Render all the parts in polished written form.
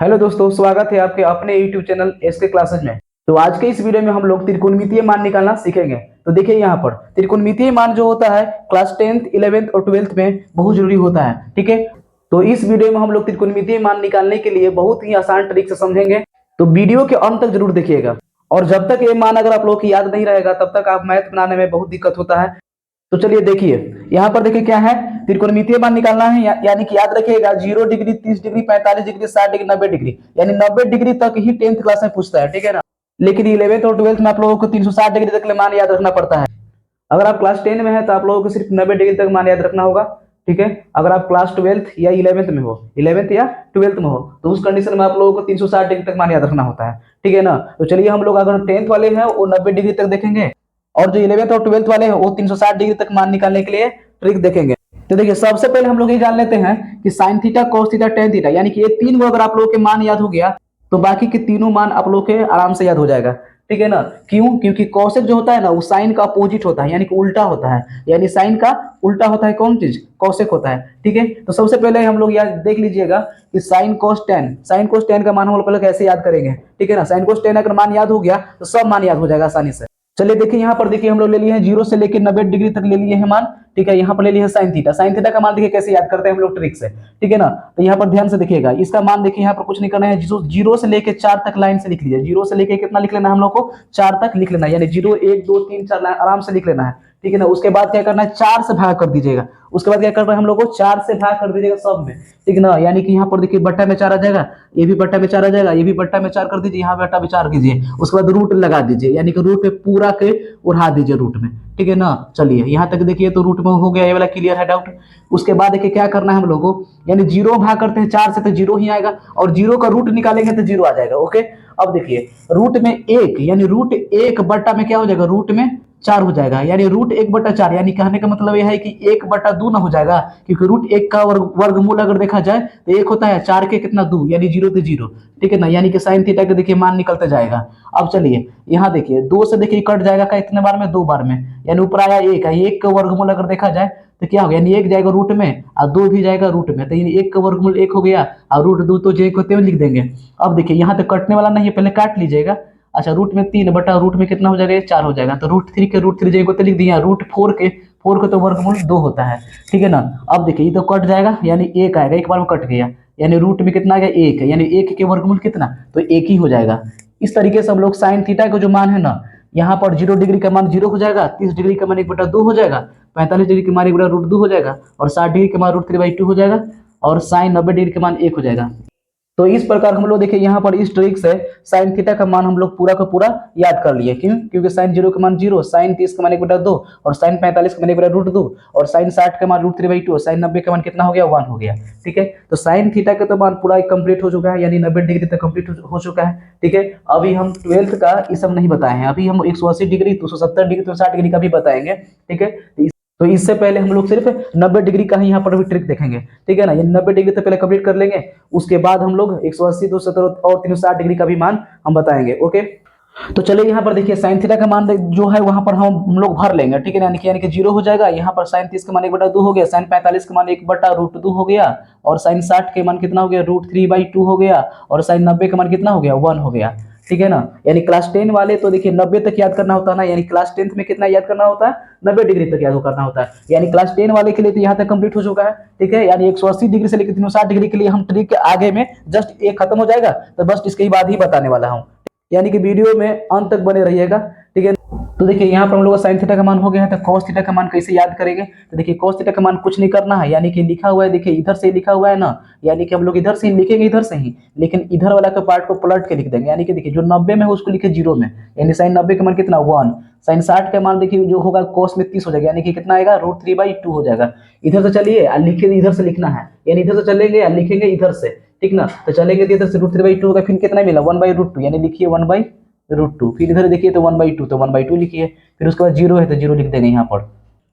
Hello दोस्तों, स्वागत है आपके अपने YouTube चैनल एसके क्लासेज में। तो आज के इस वीडियो में हम लोग त्रिकोणमितीय मान निकालना सीखेंगे। तो देखिए यहाँ पर त्रिकोणमितीय मान जो होता है क्लास 10th 11th और 12th में बहुत जरूरी होता है। ठीक है, तो इस वीडियो में हम लोग त्रिकोणमितीय मान निकालने के लिए बहुत ही आसान ट्रिक से समझेंगे। तो वीडियो के अंत तक जरूर देखिएगा। और जब तक ये मान अगर आप लोग की याद नहीं रहेगा तब तक आप मैथ बनाने में बहुत दिक्कत होता है। तो चलिए देखिए, यहाँ पर देखिए क्या है, त्रिकोणमितीय मान निकालना है यानी कि याद रखिएगा 0 degree 30 degree 45 degree 60 degree 90 degree, यानी 90 डिग्री तक ही 10th क्लास में पूछता है। ठीक है ना, लेकिन 11th और 12th में आप लोगों को 360 डिग्री तक मान याद रखना पड़ता है। अगर आप क्लास 10 में है तो आप लोगों को सिर्फ 90 डिग्री तक मान याद रखना होगा। ठीक है, अगर आप क्लास 12th या 11th में हो, 11th या 12th में हो, तो उस कंडीशन में आप लोगों को 360 डिग्री तक मान याद रखना होता है। ठीक है ना, तो चलिए हम लोग अगर 10th वाले हैं वो 90 डिग्री तक देखेंगे, और जो 11th और 12th वाले हैं वो 360 डिग्री तक मान निकालने के लिए ट्रिक देखेंगे। तो देखिए सबसे पहले हम लोग ये जान लेते हैं कि sine theta cos theta tan theta, यानी कि ये तीन अगर आप लोगों के मान याद हो गया तो बाकी के तीनों मान आप लोग के आराम से याद हो जाएगा। ठीक है ना, क्यों? क्योंकि कौशिक जो होता है ना वो साइन का अपोजिट होता है, यानी कि उल्टा होता है। यानी साइन का उल्टा होता है कौन चीज? कौशिक होता है। ठीक है, तो सबसे पहले हम लोग याद देख लीजिएगा कि साइन कोस टेन का मान हम लोग पहले कैसे याद करेंगे। ठीक है ना, साइन कोस टेन अगर मान याद हो गया तो सब मान याद हो जाएगा आसानी से। चलिए देखिए यहाँ पर देखिए हम लोग ले लिए हैं 0 से लेकर 90 डिग्री तक ले लिए हैं मान। ठीक है, यहाँ पर ले लिए हैं साइन थीटा का मान देखिए कैसे याद करते हैं हम लोग ट्रिक से। ठीक है ना, तो यहाँ पर ध्यान से देखिएगा, इसका मान देखिए यहाँ पर कुछ नहीं करना है, 0 से लेकर 4 तक लाइन से लिख लीजिए। 0 से लेकर कितना लिख लेना है हम लोग को? 4 तक लिख लेना है, यानी 0 1 2 3 4 लाइन आराम से लिख लेना है। ठीक है ना, उसके बाद क्या करना है, 4 से भाग कर दीजिएगा। उसके बाद क्या करना है हम लोग को? 4 से भाग कर दीजिएगा सब में। ठीक है ना, यानी कि यहाँ पर देखिए बट्टा में 4 आ जाएगा, ये भी बट्टा में 4 आ जाएगा, ये भी बट्टा में 4 कर दीजिए, यहाँ बट्टा में 4 कीजिए। उसके बाद रूट लगा दीजिए, यानी कि रूट पे पूरा के उड़ा दीजिए रूट में। ठीक है ना, चलिए यहाँ तक देखिए तो रूट में हो गया, ये वाला क्लियर है डाउट। उसके बाद देखिए क्या करना है हम लोगों को, यानी 0 भाग करते हैं 4 से तो 0 ही आएगा, और 0 का रूट निकालेंगे तो 0 आ जाएगा। ओके, अब देखिए रूट में 1, यानी रूट 1 बट्टा में क्या हो जाएगा? रूट में 4 हो जाएगा, यानी रूट 1/4, यानी कहने का मतलब यह है कि 1/2 ना हो जाएगा, क्योंकि रूट 1 का वर्गमूल अगर देखा जाए तो 1 होता है, 4 के कितना 2, यानी 0 से 0। ठीक है ना, यानी कि साइन थीटा के देखिए मान निकलते जाएगा। अब चलिए यहाँ देखिए 2 से देखिए कट जाएगा का इतने बार में? 2 बार में, यानी ऊपर आया 1 है, 1 का वर्गमूल अगर देखा जाए तो क्या होगा, यानी 1 जाएगा रूट में और 2 भी जाएगा रूट में, तो 1 का वर्गमूल 1 हो गया और रूट 2 तो जो 1 होते हुए लिख देंगे। अब देखिए यहाँ तक कटने वाला नहीं है, पहले काट लीजिएगा। अच्छा, रूट में 3 बटा रूट में कितना हो जाएगा? 4 हो जाएगा, तो रूट 3 के रूट 3 जगह तो लिख दिया, रूट 4 के तो वर्गमूल 2 होता है। ठीक है ना, अब देखिए ये तो कट जाएगा, यानी 1 आएगा, एक बार में कट गया, यानी रूट में कितना आ गया? 1 है, यानी 1 के वर्गमूल कितना? तो 1 ही हो जाएगा। इस तरीके से हम लोग साइन थीटा का जो मान है ना, यहाँ पर 0 डिग्री का मान 0 हो जाएगा, 30 डिग्री का मान 1/2 हो जाएगा, 45 डिग्री का मान 1/√2 हो जाएगा, और 60 डिग्री का मान √3/2 हो जाएगा, और साइन 90 डिग्री का मान 1 हो जाएगा। तो इस प्रकार हम लोग देखिए यहाँ पर इस ट्रिक से साइन थीटा का मान हम लोग पूरा का पूरा याद कर लिए। क्यों? क्योंकि साइन 0 का मान 0, साइन 30 का मान 1/2, और साइन 45 का मान 1/√2, और साइन 60 का मान √3/2, साइन 90 का मान कितना हो गया? 1 हो गया। ठीक है, तो साइन थीटा का तो मान पूरा कंप्लीट हो चुका है, यानी 90 डिग्री तक कंप्लीट हो चुका है। ठीक है, अभी हम 12th का ये सब नहीं बताए हैं, अभी हम 180 डिग्री 270 डिग्री 360 डिग्री का भी बताएंगे। ठीक है, तो इससे पहले हम लोग सिर्फ 90 डिग्री का ही यहाँ पर भी ट्रिक देखेंगे। ठीक है ना, ये 90 डिग्री तो पहले कंप्लीट कर लेंगे, उसके बाद हम लोग 180 270 और 360 डिग्री का भी मान हम बताएंगे। ओके, तो चलिए यहाँ पर देखिए साइन थीटा का मान जो है वहां पर हम लोग भर लेंगे। ठीक है ना, यानी कि 0 हो जाएगा, यहाँ पर साइन 30 का मान 1/2 हो गया, साइन 45 का मान 1/√2 हो गया, और साइन 60 के मान कितना हो गया? √3/2 हो गया, और साइन 90 का मान कितना हो गया? 1 हो गया। ठीक है ना, यानी क्लास 10 वाले तो देखिए 90 तक याद करना होता है ना, यानी क्लास 10th में कितना याद करना होता है? 90 डिग्री तक याद करना होता है, यानी क्लास 10 वाले के लिए तो यहाँ तक कंप्लीट हो चुका है। ठीक है, यानी 180 डिग्री से लेकर 360 डिग्री के लिए हम ट्रिक के आगे में जस्ट एक खत्म हो जाएगा, तो बस इसके बाद ही बताने वाला हूँ, यानी कि वीडियो में अंत तक बने रहिएगा। ठीक है, तो देखिए यहाँ पर हम लोग का साइन थीटा का मान हो गया है, तो कॉस थीटा का मान कैसे याद करेंगे? तो देखिए कॉस थीटा का मान कुछ नहीं करना है, यानी कि लिखा हुआ है, देखिए इधर से लिखा हुआ है ना, यानी कि हम लोग इधर से ही लिखेंगे, इधर से ही, लेकिन इधर वाला का पार्ट को पलट के लिख देंगे। यानी कि देखिए जो 90 में है उसको लिखे 0 में, यानी साइन 90 का मान कितना? 1। साइन 60 का मान देखिए जो होगा कॉस में 30 हो जाएगा, यानी कि कितना आएगा? √3/2 हो जाएगा। इधर से चलिए और लिखिए, इधर से लिखना है, यानी इधर से चलेंगे और लिखेंगे इधर से। ठीक ना, तो चलेंगे तो इधर से √3/2 होगा, फिर कितना मिला? 1/√2, यानी लिखिए 1/√2, फिर इधर देखिए तो 1/2, तो 1/2 लिखिए, फिर उसके बाद 0 है तो 0 लिख देंगे यहाँ पर।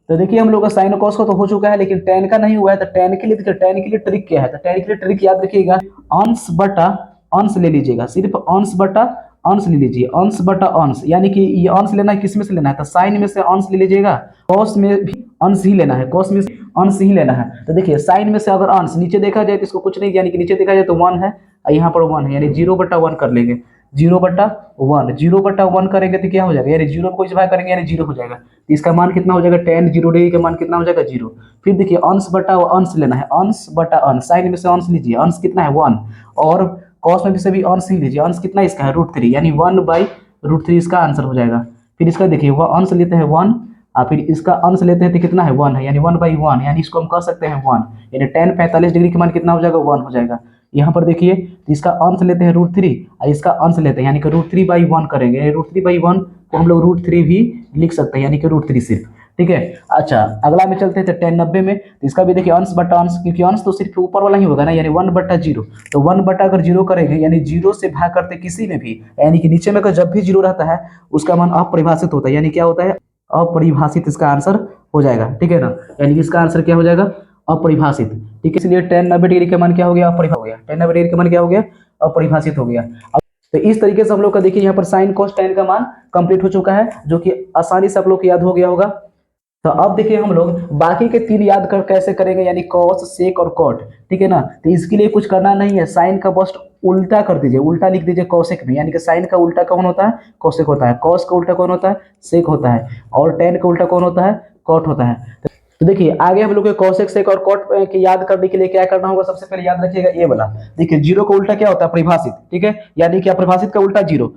तो देखिए हम लोग का साइन कॉस का तो हो चुका है, लेकिन टेन का नहीं हुआ है, तो टेन के लिए देखिए टेन के लिए ट्रिक क्या है? तो टेन के लिए ट्रिक याद रखिएगा, अंश बटा अंश ले लीजिएगा, सिर्फ अंश बटा अंश ले लीजिए, अंश बटा अंश, यानी कि ये अंश लेना है, किस में से लेना है? तो साइन में से अंश ले लीजिएगा, कॉस में भी अंश ही लेना है, कॉस में से अंश ही लेना है। तो देखिए साइन में से अगर अंश नीचे देखा जाए तो इसको कुछ नहीं, यानी कि नीचे देखा जाए तो 1 है, और यहाँ पर 1 है, यानी 0/1 कर लेंगे। 0/1 करेंगे तो क्या हो जाएगा, यानी 0 को इस भाग करेंगे यानी 0 हो जाएगा। तो इसका मान कितना हो जाएगा, tan 0 डिग्री का मान कितना हो जाएगा, 0। फिर देखिए अंश बटा अंश लेना है, अंश बटा अंश, साइन में से अंश लीजिए, अंश कितना है 1, और कॉस में भी से भी अंश ही लीजिए, अंश कितना इसका है √3, यानी 1/√3 इसका आंसर हो जाएगा। फिर इसका देखिए वह अंश लेते हैं 1, और फिर इसका अंश लेते हैं तो कितना है 1 है, यानी 1/1, यानी इसको हम कह सकते हैं 1, यानी tan 45 डिग्री का मान कितना हो जाएगा, 1 हो जाएगा। यहाँ पर देखिए तो इसका अंश लेते हैं √3 और इसका अंश लेते हैं, यानी कि √3/1 करेंगे, यानी √3/1 को हम लोग √3 भी लिख सकते हैं, यानी कि √3 सिर्फ, ठीक है। अच्छा अगला में चलते हैं तो tan 90 में, तो इसका भी देखिए अंश बटा अंश, क्योंकि अंश तो सिर्फ ऊपर वाला ही होगा ना, यानी 1/0, तो 1 अगर 0 करेंगे यानी 0 से भाग करते किसी में भी, यानी कि नीचे में अगर जब भी 0 रहता है उसका मान अपरिभाषित होता है, यानी क्या होता है, अपरिभाषित इसका आंसर हो जाएगा, ठीक है ना, यानी कि इसका आंसर क्या हो जाएगा, अपरिभाषित, ठीक है। इसलिए tan 90 डिग्री का मान क्या हो गया, अपरिभाषित हो गया, tan 90 डिग्री का मान क्या हो गया, अपरिभाषित हो गया। तो इस तरीके से हम लोग का देखिए यहाँ पर साइन कोस tan का मान कंप्लीट हो चुका है, जो कि आसानी से आप लोग को याद हो गया होगा। तो अब देखिए हम लोग बाकी के 3 याद कर कैसे करेंगे, यानी कॉस, सेक और कॉट, ठीक है ना। तो इसके लिए कुछ करना नहीं है, साइन का बस उल्टा कर दीजिए, उल्टा लिख दीजिए कॉसेक में, यानी कि साइन का उल्टा कौन होता है, कॉसेक होता है, कॉस का उल्टा कौन होता है, सेक होता है, और tan का उल्टा कौन होता है, कॉट होता है। तो देखिए आगे हम लोग के कॉसेक, सेक और कॉट के याद करने के लिए क्या करना होगा, सबसे पहले याद रखिएगा ये वाला, देखिए 0 का उल्टा क्या होता है, परिभाषित, ठीक है, यानी कि अपरिभाषित का उल्टा 0,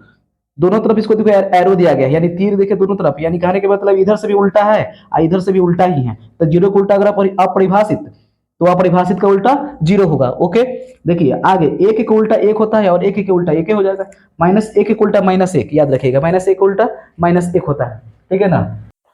दोनों तरफ इसको देखो एरो दिया गया है, यानी तीर देखिए दोनों तरफ, यानी कहने के मतलब इधर से भी उल्टा है और इधर से भी उल्टा ही है। तो 0 का उल्टा अगर अपरिभाषित, तो अपरिभाषित का उल्टा 0 होगा, ओके। देखिए आगे 1 का उल्टा 1 होता है और 1 का उल्टा 1 हो जाएगा, -1 का उल्टा -1, याद रखिएगा -1 का उल्टा -1 होता है, ठीक है ना।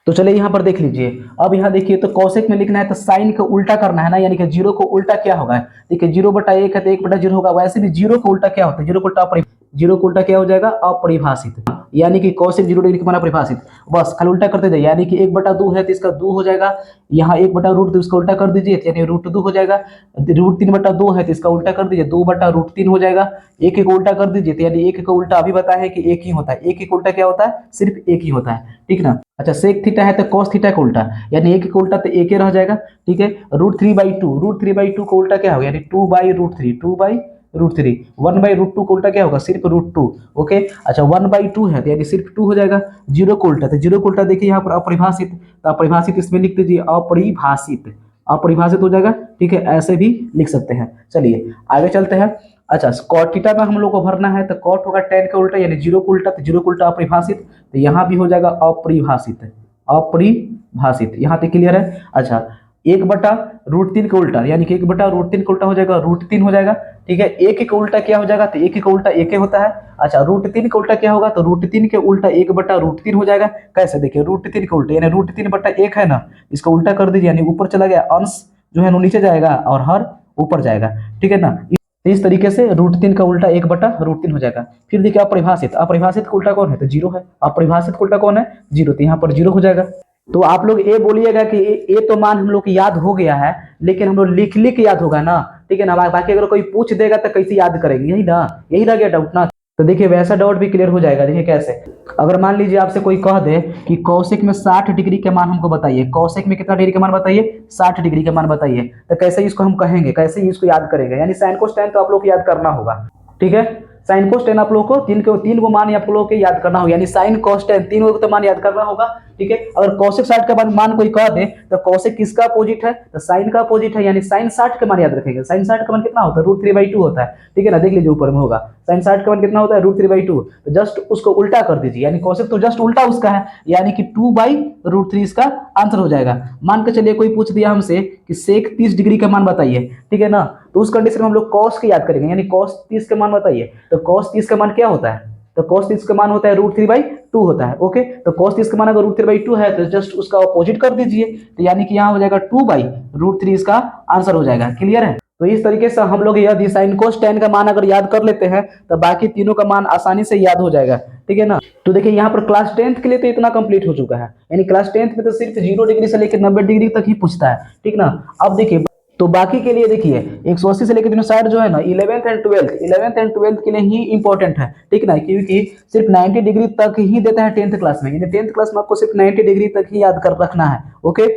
तो चलिए यहाँ पर देख लीजिए, अब यहाँ देखिए तो कॉसेक में लिखना है तो साइन का उल्टा करना है ना, यानी कि 0 को उल्टा क्या होगा, देखिए 0/1 है तो 1/0 होगा, वैसे भी 0 का उल्टा क्या होता है, 0 का उल्टा 0 का उल्टा क्या हो जाएगा, अपरिभाषित, यानी कि cos 0 डिग्री का मान अपरिभाषित, बस खाली उल्टा करते जाइए, यानी कि 1/2 है तो इसका 2 हो जाएगा, यहाँ 1/√2 तो इसका उल्टा कर दीजिए, यानी √2 हो जाएगा, √3/2 है तो इसका उल्टा कर दीजिए, 2/√3 हो जाएगा, 1 का उल्टा कर दीजिए, तो यानी 1 का उल्टा अभी बताया है कि 1 ही होता है, 1 का उल्टा क्या होता है, सिर्फ 1 ही होता है, ठीक ना। अच्छा सेक थीटा है तो cos थीटा का उल्टा, यानी 1 का उल्टा तो 1 ही रह जाएगा, ठीक है। √3/2 का उल्टा क्या होगा, यानी 2/√3, 2/√3, 1/√2 का उल्टा क्या होगा, सिर्फ √2, ओके। अच्छा 1/2 है तो यानी सिर्फ 2 हो जाएगा, 0 का उल्टा, तो 0 का उल्टा देखिए यहाँ पर अपरिभाषित, तो अपरिभाषित इसमें लिख दीजिए, अपरिभाषित, अपरिभाषित हो जाएगा, ठीक है, ऐसे भी लिख सकते हैं। चलिए आगे चलते हैं। अच्छा कॉट थीटा में हम लोग को भरना है, तो कॉट होगा tan का उल्टा, यानी 0 का उल्टा, तो 0 का उल्टा अपरिभाषित, तो यहाँ भी हो जाएगा अपरिभाषित, अपरिभाषित, यहाँ तक क्लियर है। अच्छा 1/√3 का उल्टा, यानी कि 1/√3 का उल्टा हो जाएगा √3 हो जाएगा, ठीक है। 1 का उल्टा क्या हो जाएगा, तो 1 का उल्टा 1 होता है। अच्छा √3 का उल्टा क्या होगा, तो √3 के उल्टा 1/√3 हो जाएगा, कैसे देखिए √3 का उल्टा, यानी √3/1 है ना, इसका उल्टा कर दीजिए, यानी ऊपर चला गया, अंश जो है नीचे जाएगा और हर ऊपर जाएगा, ठीक है ना। इस तरीके से √3 का उल्टा 1/√3 हो जाएगा। फिर देखिए अपरिभाषित, अपरिभाषित का उल्टा कौन है, तो 0 है, अपरिभाषित का उल्टा कौन है, 0, तो यहाँ पर 0 हो जाएगा। तो आप लोग ये बोलिएगा कि ये तो मान हम लोग को याद हो गया है, लेकिन हम लोग लिख लिख याद होगा ना, ठीक है ना, बाकी अगर कोई पूछ देगा तो कैसे याद करेंगे, यही ना, यही रह गया डाउट ना। तो देखिए वैसा डाउट भी क्लियर हो जाएगा, देखिए कैसे, अगर मान लीजिए आपसे कोई कह दे कि कौशिक में 60 डिग्री के मान हमको बताइए, कौशिक में कितना डिग्री का मान बताइए, 60 डिग्री का मान बताइए, तो कैसे इसको हम कहेंगे, कैसे इसको याद करेंगे, यानी साइन कोस tan तो आप लोग को याद करना होगा, ठीक है। साइन कोस tan आप लोग को तीन को मान आप लोगों को याद करना होगा, यानी साइन कोस tan तीनों को तो मान याद करना होगा, ठीक है। अगर कौशिक 60 का मान कोई कह दे तो कौशिक किसका अपोजिट है, तो साइन का अपोजिट है, यानी साइन 60 का मान याद रखेंगे, साइन 60 का मान कितना होता है, √3/2 होता है, ठीक है ना, देख लीजिए ऊपर में होगा, साइन 60 का मान कितना होता है, √3/2, तो जस्ट उसको उल्टा कर दीजिए, यानी कौशिक तो जस्ट उल्टा उसका है, यानी कि 2/√3 इसका आंसर हो जाएगा। मान के चलिए कोई पूछ दिया हमसे कि सेक 30 डिग्री का मान बताइए, ठीक है ना, तो उस कंडीशन में हम लोग कॉस की याद करेंगे, यानी कॉस 30 का मान बताइए, तो कॉस 30 का मान क्या होता है, तो cos 30 का मान होता है √3/2 होता है, ओके। तो cos 30 का मान अगर √3/2 है तो जस्ट उसका अपोजिट कर दीजिए, तो यानी कि यहाँ हो जाएगा 2/√3 इसका आंसर हो जाएगा, क्लियर है। तो इस तरीके से हम लोग यदि साइन कोस tan का मान अगर याद कर लेते हैं तो बाकी तीनों का मान आसानी से याद हो जाएगा, ठीक है ना। तो देखिए यहाँ पर क्लास 10th के लिए तो इतना कंप्लीट हो चुका है, यानी क्लास 10th में तो सिर्फ 0 डिग्री से लेकर 90 डिग्री तक ही पूछता है, ठीक ना। अब देखिए तो बाकी के लिए देखिए 180 से लेकर 360 जो है ना 11th एंड 12th के लिए ही इंपॉर्टेंट है, ठीक ना, क्योंकि सिर्फ 90 डिग्री तक ही देता है 10th क्लास में, यानी 10th क्लास में आपको सिर्फ 90 डिग्री तक ही याद कर रखना है, ओके।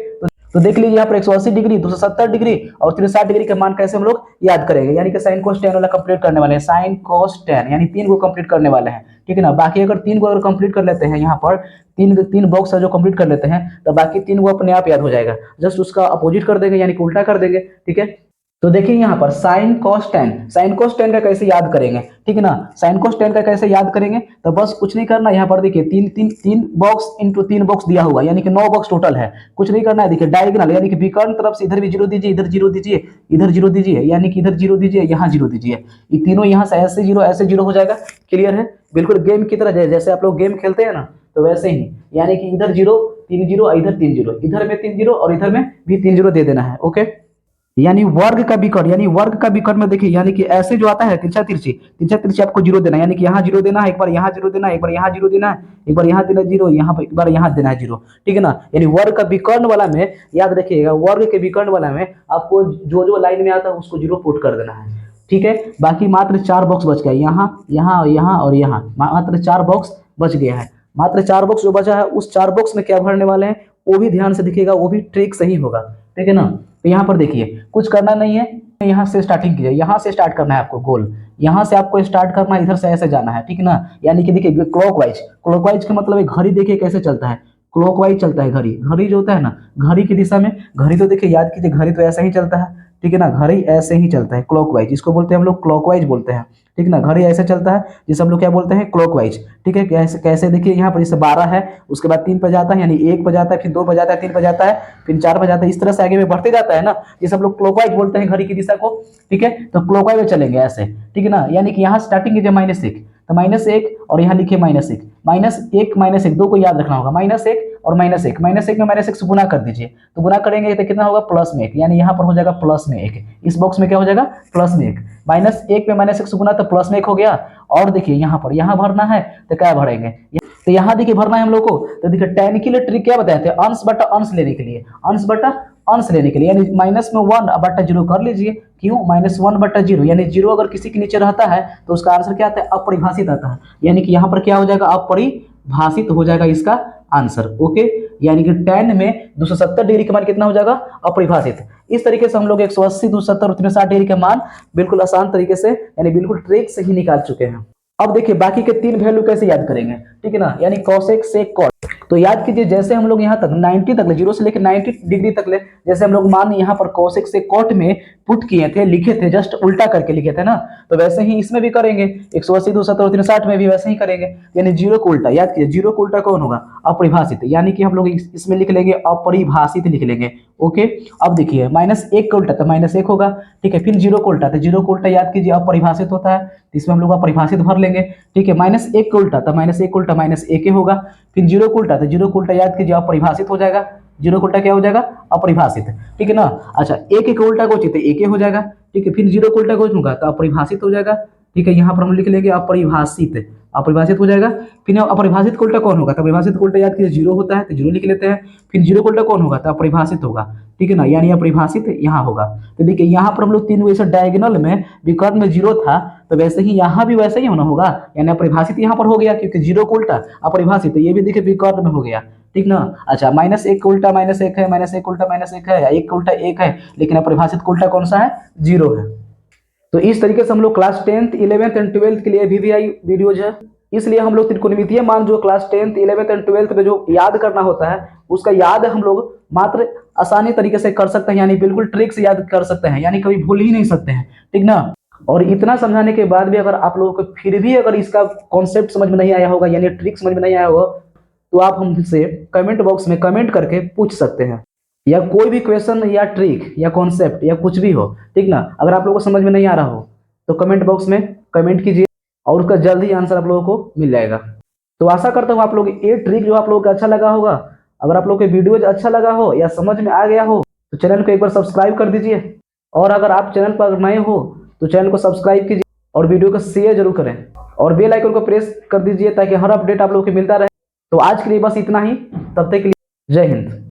तो देख लीजिए यहाँ पर 180 डिग्री, 270 डिग्री और 360 डिग्री के मान कैसे हम लोग याद करेंगे, यानी कि साइन कोस टेन वाला कंप्लीट करने वाले हैं, साइन कोस टेन यानी 3 को कंप्लीट करने वाले हैं, ठीक है ना। बाकी अगर 3 को अगर कंप्लीट कर लेते हैं, यहाँ पर तीन बॉक्स है जो कंप्लीट कर लेते हैं, तो बाकी 3 को अपने आप याद हो जाएगा, जस्ट उसका अपोजिट कर देंगे यानी कि उल्टा कर देंगे, ठीक है। तो देखिए यहाँ पर साइन कोस टेन का कैसे याद करेंगे, ठीक है ना। साइन कोस टेन का कैसे याद करेंगे, तो बस कुछ नहीं करना, यहाँ पर देखिए तीन बॉक्स इंटू 3 बॉक्स दिया हुआ, यानी कि 9 बॉक्स टोटल है। कुछ नहीं करना है, देखिए डायगोनल यानी कि विकर्ण तरफ से इधर भी 0 दीजिए, इधर 0 दीजिए, इधर 0 दीजिए, यानी कि इधर 0 दीजिए, यहाँ 0 दीजिए, ये तीनों यहाँ से ऐसे 0 हो जाएगा। क्लियर है, बिल्कुल गेम की तरह, जैसे आप लोग गेम खेलते हैं ना, तो वैसे ही, यानी कि इधर 0 3 0, इधर 3 0, इधर में 3 0 और इधर में भी 3 0 दे देना है। ओके, यानी वर्ग का विकर्ण में देखिए, यानी कि ऐसे जो आता है तिरछा तिरछी आपको 0 देना है, यानी कि यहाँ 0 देना है, एक बार यहाँ 0 देना है, एक बार यहाँ 0 देना है, एक बार यहाँ देना 0, यहाँ पर एक बार यहाँ देना है 0, ठीक है ना। यानी वर्ग का विकर्ण वाला में याद रखिएगा, वर्ग के विकर्ण वाला में आपको जो लाइन में आता है उसको 0 पुट कर देना है, ठीक है। बाकी मात्र 4 बॉक्स बच गया, यहाँ यहाँ यहाँ और यहाँ, मात्र 4 बॉक्स बच गया है। मात्र 4 बॉक्स जो बचा है, उस 4 बॉक्स में क्या भरने वाले हैं वो भी ध्यान से दिखेगा, वो भी ट्रिक सही होगा, ठीक है ना। तो यहाँ पर देखिए कुछ करना नहीं है, यहाँ से स्टार्टिंग कीजिए, यहाँ से स्टार्ट करना है आपको गोल, यहाँ से आपको स्टार्ट करना है, इधर से ऐसे जाना है, ठीक है ना। यानी कि देखिए क्लॉकवाइज का मतलब है घड़ी देखिए कैसे चलता है, क्लॉकवाइज चलता है घड़ी जो होता है ना, घड़ी की दिशा में, घड़ी तो देखिए याद कीजिए, घड़ी तो ऐसा ही चलता है, ठीक है ना, घड़ी ऐसे ही चलता है क्लॉकवाइज, इसको बोलते हैं हम लोग क्लॉकवाइज बोलते हैं, ठीक है ना। घड़ी ऐसे चलता है जिसे हम लोग क्या बोलते हैं, क्लॉकवाइज, ठीक है। कैसे देखिए यहाँ पर जैसे 12 है, उसके बाद 3 पर जाता है, यानी 1 पर जाता है, फिर 2 पर जाता है, 3 पर जाता है, फिर 4 पर जाता है, इस तरह से आगे में बढ़ते जाता है ना, जिसे हम लोग क्लॉकवाइज बोलते हैं घड़ी की दिशा को, ठीक है। तो क्लॉकवाइज में चलेंगे ऐसे, ठीक है ना। यानी कि यहाँ स्टार्टिंग कीजिए -1, तो -1 और यहाँ लिखिए -1, -1 दो को याद रखना होगा, -1 और -1 में -1 से गुना कर दीजिए, तो गुना करेंगे तो कितना होगा +1, यानी यहाँ पर हो जाएगा +1, इस बॉक्स में क्या हो जाएगा +1, -1 में -1 से गुना तो +1 हो गया। और देखिए यहाँ पर यहाँ भरना है तो क्या भरेंगे, तो यहाँ देखिए भरना है हम लोग को, तो देखिए tan के लिए ट्रिक क्या बताए थे, अंश बटा अंश लेने के लिए, यानी -1/0 कर लीजिए, क्यों, -1/0, यानी 0 अगर किसी के नीचे रहता है तो उसका आंसर क्या आता है, अपरिभाषित आता है, यानी कि यहाँ पर क्या हो जाएगा, अपरिभाषित हो जाएगा इसका आंसर। ओके, यानी कि tan में 270 डिग्री का मान कितना हो जाएगा, अपरिभाषित। इस तरीके से हम लोग 180, 270 और 360 डिग्री के मान बिल्कुल आसान तरीके से, यानी बिल्कुल ट्रिक से ही निकाल चुके हैं। अब देखिए बाकी के 3 वैल्यू कैसे याद करेंगे, ठीक है ना, यानी cosec sec cot। तो याद कीजिए, जैसे हम लोग यहाँ तक 90 तक ले, 0 से लेकर 90 डिग्री तक ले, जैसे हम लोग मान यहाँ पर cosec sec cot में पुट किए थे, लिखे थे, जस्ट उल्टा करके लिखे थे ना, तो वैसे ही इसमें भी करेंगे, 180, 270 और 360 में भी वैसे ही करेंगे, यानी 0 को उल्टा, याद कीजिए 0 को उल्टा कौन होगा, अपरिभाषित, यानी कि हम लोग इसमें लिख लेंगे अपरिभाषित लिख लेंगे। ओके, अब देखिए -1 का उल्टा तो -1 होगा, ठीक है। फिर 0 को उल्टा, तो 0 को उल्टा याद कीजिए अपरिभाषित होता है, तो इसमें हम लोग अपरिभाषित भर लेंगे, ठीक है। -1 को उल्टा, तो -1 को उल्टा -1 होगा, फिर 0 को उल्टा, तो 0 को उल्टा याद कीजिए अपरिभाषित हो जाएगा, 0 को उल्टा क्या हो जाएगा, अपरिभाषित, ठीक है ना। अच्छा, 1 को उल्टा कोची तो 1 हो जाएगा, ठीक है। फिर 0 को उल्टा कोच होगा तो अपरिभाषित हो जाएगा, ठीक है। यहाँ पर हम लिख लेंगे अपरिभाषित हो जाएगा। फिर अपरिभाषित को उल्टा कौन होगा, तो अपरिभाषित को उल्टा याद कीजिए 0 होता है, तो 0 लिख लेते हैं। फिर 0 को उल्टा कौन होगा, तो अपरिभाषित होगा, ठीक है ना, यानी अपरिभाषित यहाँ होगा। तो देखिए यहाँ पर हम लोग 3 वैसे डायगोनल में विकर्ण में 0 था, तो वैसे ही यहाँ भी वैसे ही होना होगा, यानी अपरिभाषित यहाँ पर हो गया, क्योंकि 0 को उल्टा अपरिभाषित, तो ये भी देखिए विकर्ण में हो गया, ठीक ना। अच्छा, -1 को उल्टा -1 है, -1 को उल्टा -1 है, 1 को उल्टा 1 है, लेकिन अपरिभाषित को उल्टा कौन सा है, 0 है। तो इस तरीके से हम लोग class 10th 11th and 12th के लिए VVI वीडियोज है, इसलिए हम लोग त्रिकोणमितीय मान जो class 10th 11th and 12th में जो याद करना होता है, उसका याद हम लोग मात्र आसानी तरीके से कर सकते हैं, यानी बिल्कुल ट्रिक से याद कर सकते हैं, यानी कभी भूल ही नहीं सकते हैं, ठीक ना। और इतना समझाने के बाद भी अगर आप लोगों को फिर भी अगर इसका कॉन्सेप्ट समझ में नहीं आया होगा, यानी ट्रिक समझ में नहीं आया होगा, तो आप हमसे कमेंट बॉक्स में कमेंट करके पूछ सकते हैं, या कोई भी क्वेश्चन या ट्रिक या कॉन्सेप्ट या कुछ भी हो, ठीक ना। अगर आप लोगों को समझ में नहीं आ रहा हो तो कमेंट बॉक्स में कमेंट कीजिए और उसका जल्द ही आंसर आप लोगों को मिल जाएगा। तो आशा करता हूँ आप लोग ये ट्रिक जो आप लोगों को अच्छा लगा होगा। अगर आप लोग के वीडियोज अच्छा लगा हो या समझ में आ गया हो तो चैनल को एक बार सब्सक्राइब कर दीजिए, और अगर आप चैनल पर नए हो तो चैनल को सब्सक्राइब कीजिए और वीडियो को शेयर जरूर करें, और बेल आइकन को प्रेस कर दीजिए ताकि हर अपडेट आप लोगों को मिलता रहे। तो आज के लिए बस इतना ही, तब तक के लिए जय हिंद।